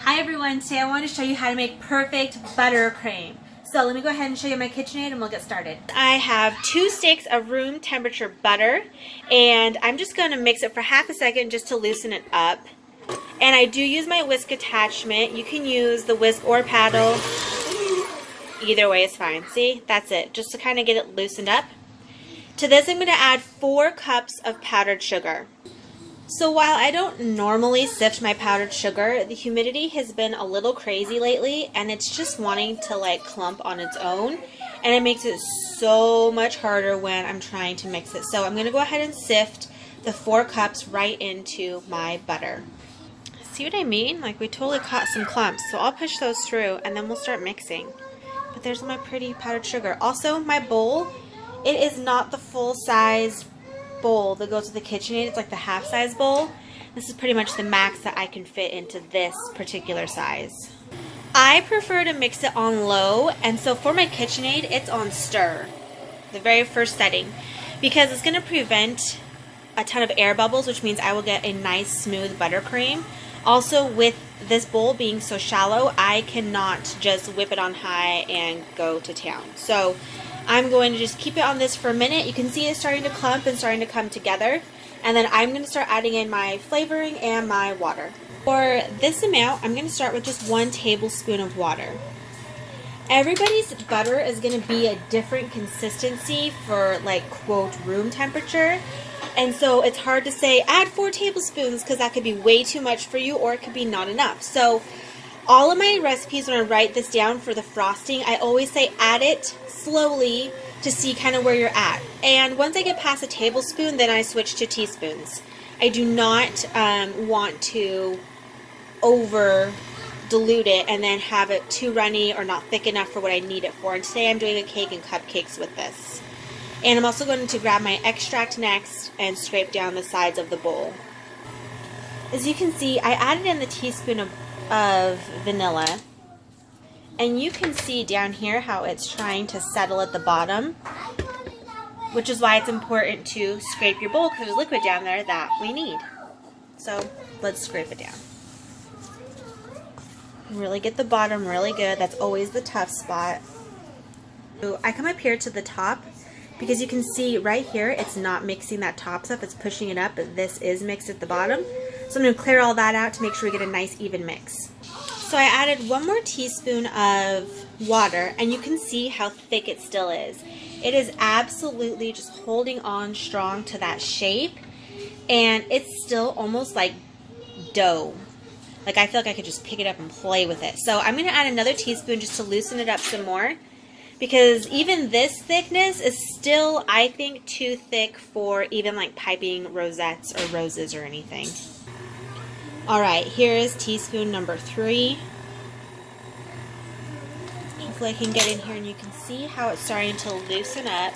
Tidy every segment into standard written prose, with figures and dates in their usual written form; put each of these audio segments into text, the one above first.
Hi everyone, today I want to show you how to make perfect buttercream. So let me go ahead and show you my KitchenAid and we'll get started. I have 2 sticks of room temperature butter and I'm just going to mix it for half a second just to loosen it up. And I do use my whisk attachment. You can use the whisk or paddle. Either way is fine. See, that's it, just to kind of get it loosened up. To this I'm going to add 4 cups of powdered sugar. So while I don't normally sift my powdered sugar, the humidity has been a little crazy lately and it's just wanting to like clump on its own, and it makes it so much harder when I'm trying to mix it. So I'm going to go ahead and sift the 4 cups right into my butter. See what I mean? Like we totally caught some clumps, so I'll push those through and then we'll start mixing. But there's my pretty powdered sugar. Also my bowl, it is not the full size bowl that goes with the KitchenAid. It's like the half size bowl. This is pretty much the max that I can fit into this particular size. I prefer to mix it on low, and so for my KitchenAid it's on stir, the very first setting, because it's going to prevent a ton of air bubbles, which means I will get a nice smooth buttercream. Also, with this bowl being so shallow, I cannot just whip it on high and go to town. So I'm going to just keep it on this for a minute. You can see it starting to clump and starting to come together. And then I'm going to start adding in my flavoring and my water. For this amount, I'm going to start with just 1 tablespoon of water. Everybody's butter is going to be a different consistency for like quote room temperature. And so it's hard to say add 4 tablespoons because that could be way too much for you, or it could be not enough. So all of my recipes, when I write this down for the frosting, I always say add it slowly to see kind of where you're at. And once I get past a tablespoon, then I switch to teaspoons. I do not want to over dilute it and then have it too runny or not thick enough for what I need it for. And today I'm doing a cake and cupcakes with this. And I'm also going to grab my extract next and scrape down the sides of the bowl. As you can see, I added in the teaspoon of vanilla. And you can see down here how it's trying to settle at the bottom, which is why it's important to scrape your bowl, because there's liquid down there that we need. So let's scrape it down. Really get the bottom really good. That's always the tough spot. So I come up here to the top because you can see right here it's not mixing that top stuff, it's pushing it up, but this is mixed at the bottom. So I'm going to clear all that out to make sure we get a nice even mix. So I added 1 more teaspoon of water, and you can see how thick it still is. It is absolutely just holding on strong to that shape, and it's still almost like dough. Like I feel like I could just pick it up and play with it. So I'm going to add another teaspoon just to loosen it up some more, because even this thickness is still, I think, too thick for even like piping rosettes or roses or anything. Alright, here is teaspoon number 3. Hopefully I can get in here and you can see how it's starting to loosen up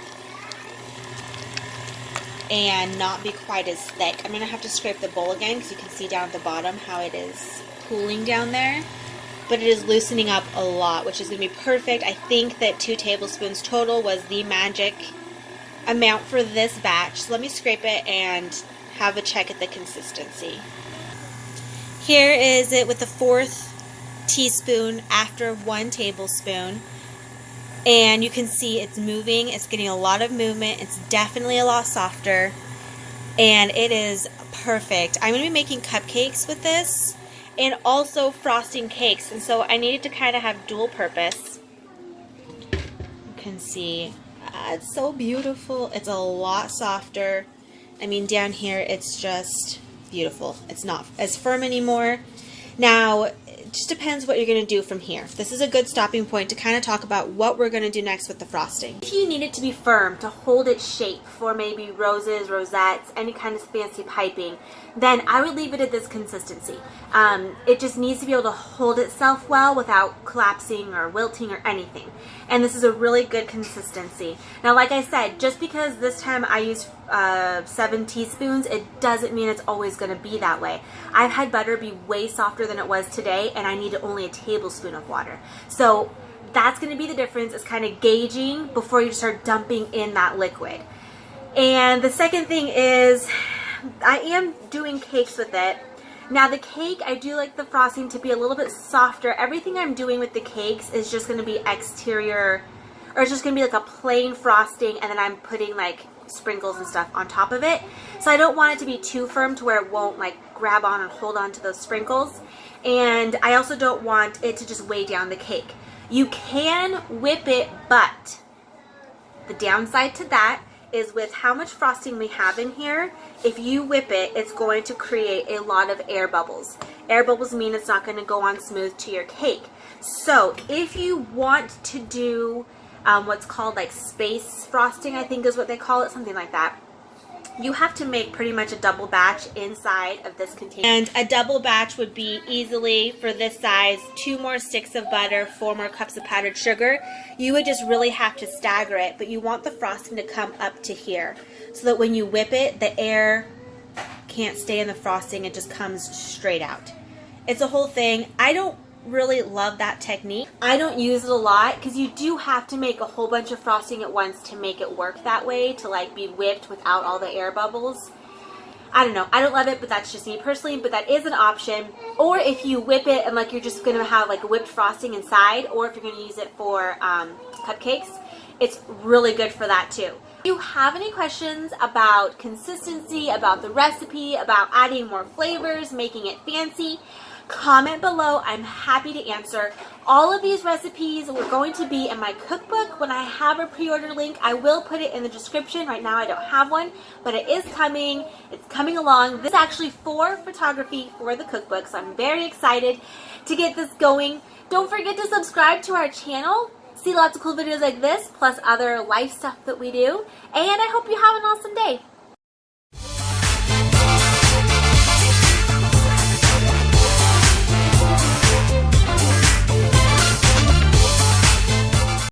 and not be quite as thick. I'm going to have to scrape the bowl again because you can see down at the bottom how it is pooling down there. But it is loosening up a lot, which is going to be perfect. I think that 2 tablespoons total was the magic amount for this batch. So let me scrape it and have a check at the consistency. Here is it with the 4th teaspoon after 1 tablespoon. And you can see it's moving. It's getting a lot of movement. It's definitely a lot softer. And it is perfect. I'm going to be making cupcakes with this and also frosting cakes. And so I needed to kind of have dual purpose. You can see it's so beautiful. It's a lot softer. I mean, down here it's just beautiful. It's not as firm anymore. Now, it just depends what you're going to do from here. This is a good stopping point to kind of talk about what we're going to do next with the frosting. If you need it to be firm, to hold its shape for maybe roses, rosettes, any kind of fancy piping, then I would leave it at this consistency. It just needs to be able to hold itself well without collapsing or wilting or anything. And this is a really good consistency. Now, like I said, just because this time I used 7 teaspoons, it doesn't mean it's always going to be that way. I've had butter be way softer than it was today, and I needed only a tablespoon of water. So that's going to be the difference, is kind of gauging before you start dumping in that liquid. And the second thing is, I am doing cakes with it. Now the cake, I do like the frosting to be a little bit softer. Everything I'm doing with the cakes is just going to be exterior, or it's just going to be like a plain frosting, and then I'm putting like sprinkles and stuff on top of it. So I don't want it to be too firm to where it won't like grab on and hold on to those sprinkles. And I also don't want it to just weigh down the cake. You can whip it, but the downside to that is with how much frosting we have in here, if you whip it, it's going to create a lot of air bubbles. Air bubbles mean it's not going to go on smooth to your cake. So if you want to do what's called like space frosting, I think is what they call it, something like that, you have to make pretty much a double batch inside of this container. And a double batch would be easily, for this size, 2 more sticks of butter, 4 more cups of powdered sugar. You would just really have to stagger it, but you want the frosting to come up to here so that when you whip it, the air can't stay in the frosting, it just comes straight out. It's a whole thing. I don't really love that technique. I don't use it a lot because you do have to make a whole bunch of frosting at once to make it work that way, to like be whipped without all the air bubbles. I don't know. I don't love it, but that's just me personally, but that is an option. Or if you whip it and like you're just going to have like whipped frosting inside, or if you're going to use it for cupcakes, it's really good for that too. If you have any questions about consistency, about the recipe, about adding more flavors, making it fancy, comment below. I'm happy to answer. All of these recipes were going to be in my cookbook. When I have a pre-order link, I will put it in the description. Right now I don't have one, but it is coming. It's coming along. This is actually for photography for the cookbook, so I'm very excited to get this going. Don't forget to subscribe to our channel. See lots of cool videos like this, plus other life stuff that we do. And I hope you have an awesome day.